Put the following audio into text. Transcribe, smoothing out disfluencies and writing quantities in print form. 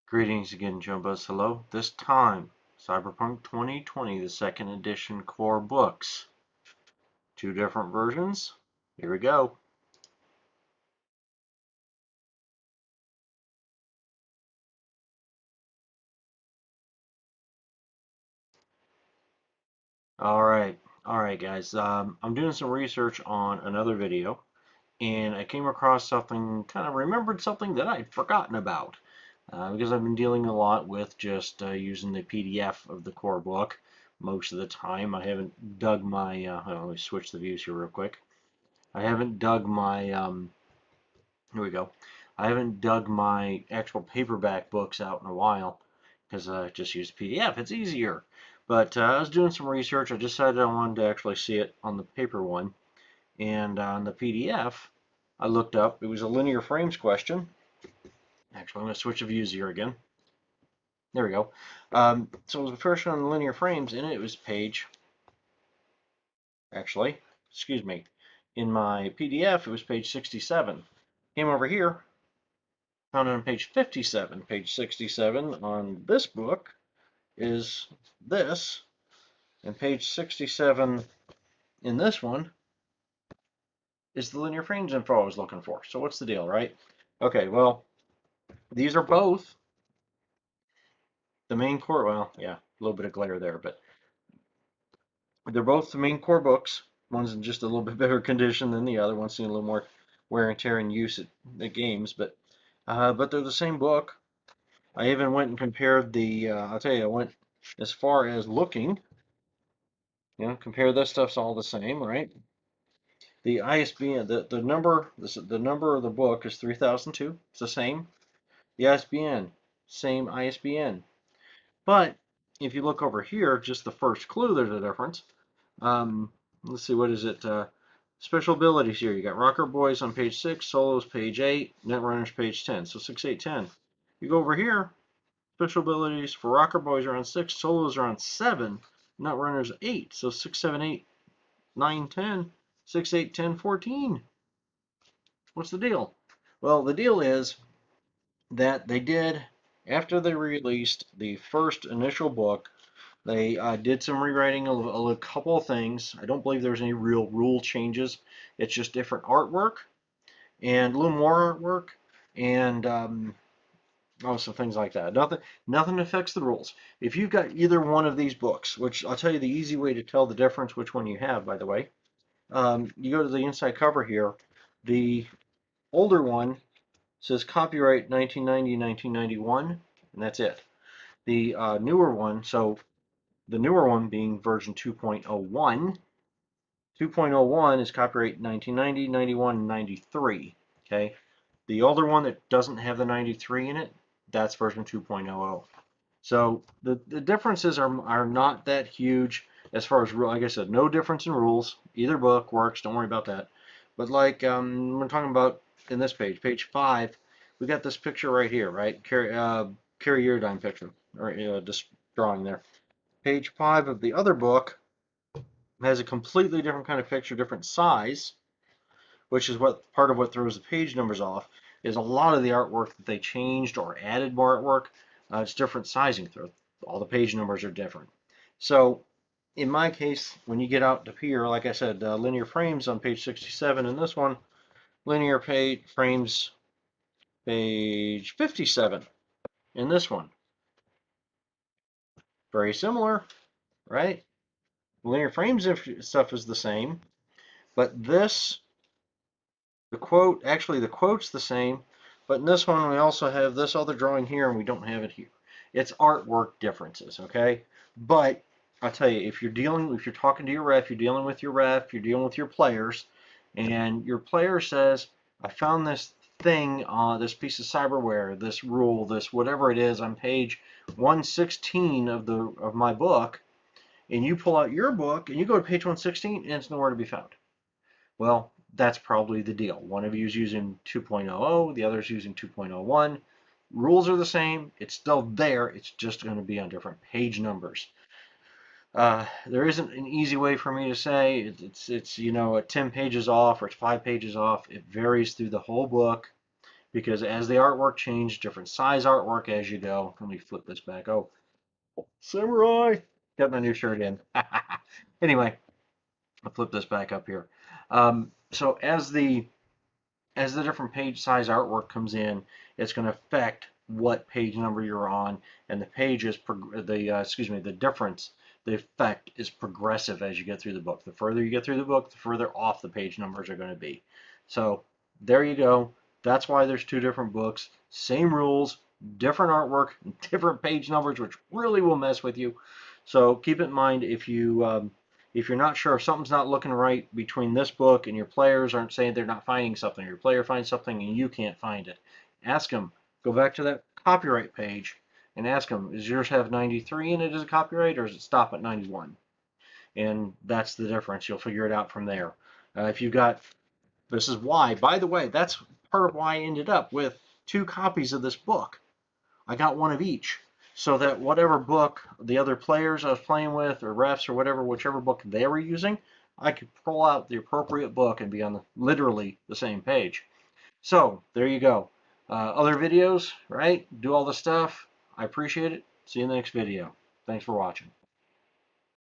Greetings again, Jumbos. Hello. This time, Cyberpunk 2020, the second edition core books. Two different versions. Here we go. Alright, guys. I'm doing some research on another video, and I came across something, remembered something that I'd forgotten about. Because I've been dealing a lot with just using the PDF of the core book most of the time. I haven't dug my, let me switch the views here real quick. I haven't dug my, here we go. I haven't dug my actual paperback books out in a while because I just use PDF. It's easier. But I was doing some research. I decided I wanted to actually see it on the paper one. And on the PDF, I looked up. It was a linear frames question. Actually, I'm going to switch the views here again. There we go. So it was the first one on the linear frames, and it was page, actually, excuse me, in my PDF, it was page 67. Came over here, found it on page 57. Page 67 on this book is this, and page 67 in this one is the linear frames info I was looking for. So what's the deal, right? Okay, well, these are both the main core. Well, yeah, a little bit of glare there, but they're both the main core books. One's in just a little bit better condition than the other. One's seen a little more wear and tear and use at games, but they're the same book. I even went and compared the. I'll tell you, I went as far as looking. Compare this stuff's all the same, right? The ISBN, the number, the number of the book is 3002. It's the same. The ISBN, same ISBN. But if you look over here, just the first clue, there's a difference. Let's see, what is it? Special abilities here. You got Rocker Boys on page 6, Solos page 8, Netrunners page 10. So 6, 8, 10. You go over here, special abilities for Rocker Boys are on 6, Solos are on 7, Netrunners 8. So 6, 7, 8, 9, 10, 6, 8, 10, 14. What's the deal? Well, the deal is that they did, after they released the first initial book, they did some rewriting of a couple of things. I don't believe there's any real rule changes. It's just different artwork and a little more artwork and some things like that. Nothing affects the rules. If you've got either one of these books, which I'll tell you the easy way to tell the difference which one you have, by the way, you go to the inside cover here. The older one says copyright 1990, 1991, and that's it. The newer one, so the newer one being version 2.01. 2.01 is copyright 1990, 91, 93. Okay. The older one that doesn't have the 93 in it, that's version 2.00. So the differences are not that huge as far as, like I said, no difference in rules. Either book works. Don't worry about that. But like we're talking about in this page, page 5, we got this picture right here, right? Carry Uridine picture, or just drawing there. Page 5 of the other book has a completely different kind of picture, different size, which is what part of what throws the page numbers off. Is a lot of the artwork that they changed or added more artwork. It's different sizing. All the page numbers are different. So in my case, when you get out to here, like I said, linear frames on page 67 in this one, linear page frames page 57 in this one. Very similar, right? Linear frames stuff is the same, but this, the quote's the same, but in this one we also have this other drawing here and we don't have it here. It's artwork differences, okay? But I'll tell you, if you're talking to your ref, you're dealing with your ref, you're dealing with your players, and your player says, I found this thing, this piece of cyberware, this rule, this whatever it is on page 116 of my book, and you pull out your book and you go to page 116 and it's nowhere to be found. Well, that's probably the deal. One of you is using 2.00, the other is using 2.01. Rules are the same. It's still there. It's just going to be on different page numbers. There isn't an easy way for me to say it's 10 pages off or it's 5 pages off. It varies through the whole book. because as the artwork changed, different size artwork as you go. Let me flip this back. Oh, samurai! Got my new shirt in. Anyway, I'll flip this back up here. So as the different page size artwork comes in, it's going to affect what page number you're on, and the page is the difference, the effect is progressive as you get through the book. The further you get through the book, the further off the page numbers are going to be. So there you go. That's why there's two different books, same rules, different artwork, different page numbers, which really will mess with you. So keep it in mind if you're not sure, if something's not looking right between this book and your players aren't saying they're not finding something, your player finds something and you can't find it, ask them. Go back to that copyright page and ask them, does yours have 93 in it as a copyright, or does it stop at 91? And that's the difference. You'll figure it out from there. If you've got, this is why, by the way, that's part of why I ended up with 2 copies of this book. I got one of each, so that whatever book the other players I was playing with, or refs, or whatever, whichever book they were using, I could pull out the appropriate book and be on literally the same page. So there you go. Other videos, right? Do all the stuff. I appreciate it. See you in the next video. Thanks for watching.